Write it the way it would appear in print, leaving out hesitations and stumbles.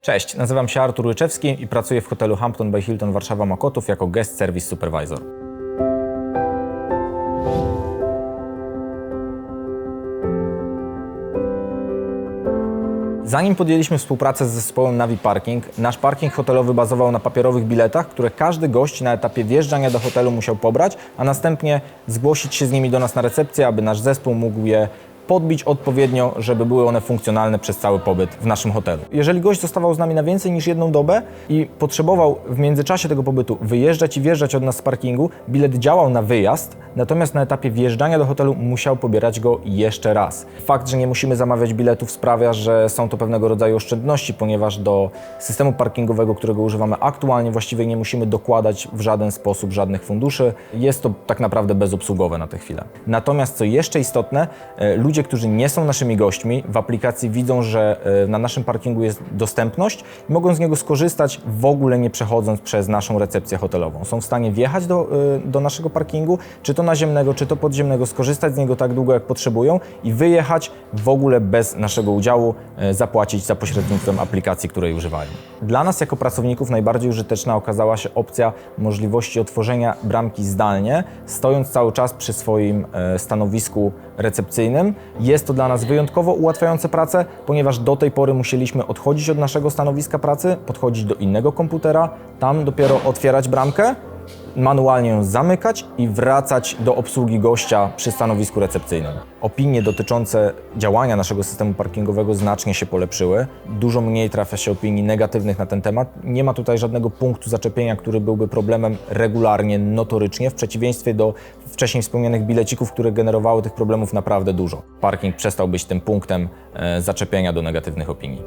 Cześć, nazywam się Artur Łyczewski i pracuję w hotelu Hampton by Hilton Warszawa Mokotów jako Guest Service Supervisor. Zanim podjęliśmy współpracę z zespołem Navi Parking, nasz parking hotelowy bazował na papierowych biletach, które każdy gość na etapie wjeżdżania do hotelu musiał pobrać, a następnie zgłosić się z nimi do nas na recepcję, aby nasz zespół mógł je podbić odpowiednio, żeby były one funkcjonalne przez cały pobyt w naszym hotelu. Jeżeli gość zostawał z nami na więcej niż jedną dobę i potrzebował w międzyczasie tego pobytu wyjeżdżać i wjeżdżać od nas z parkingu, bilet działał na wyjazd, natomiast na etapie wjeżdżania do hotelu musiał pobierać go jeszcze raz. Fakt, że nie musimy zamawiać biletów sprawia, że są to pewnego rodzaju oszczędności, ponieważ do systemu parkingowego, którego używamy aktualnie, właściwie nie musimy dokładać w żaden sposób żadnych funduszy. Jest to tak naprawdę bezobsługowe na tę chwilę. Natomiast co jeszcze istotne, ludzie, którzy nie są naszymi gośćmi, w aplikacji widzą, że na naszym parkingu jest dostępność i mogą z niego skorzystać, w ogóle nie przechodząc przez naszą recepcję hotelową. Są w stanie wjechać do naszego parkingu, czy to naziemnego, czy to podziemnego, skorzystać z niego tak długo, jak potrzebują i wyjechać w ogóle bez naszego udziału, zapłacić za pośrednictwem aplikacji, której używają. Dla nas jako pracowników najbardziej użyteczna okazała się opcja możliwości otworzenia bramki zdalnie, stojąc cały czas przy swoim stanowisku recepcyjnym. Jest to dla nas wyjątkowo ułatwiające pracę, ponieważ do tej pory musieliśmy odchodzić od naszego stanowiska pracy, podchodzić do innego komputera, tam dopiero otwierać bramkę, manualnie ją zamykać i wracać do obsługi gościa przy stanowisku recepcyjnym. Opinie dotyczące działania naszego systemu parkingowego znacznie się polepszyły. Dużo mniej trafia się opinii negatywnych na ten temat. Nie ma tutaj żadnego punktu zaczepienia, który byłby problemem regularnie, notorycznie, w przeciwieństwie do wcześniej wspomnianych bilecików, które generowały tych problemów naprawdę dużo. Parking przestał być tym punktem zaczepienia do negatywnych opinii.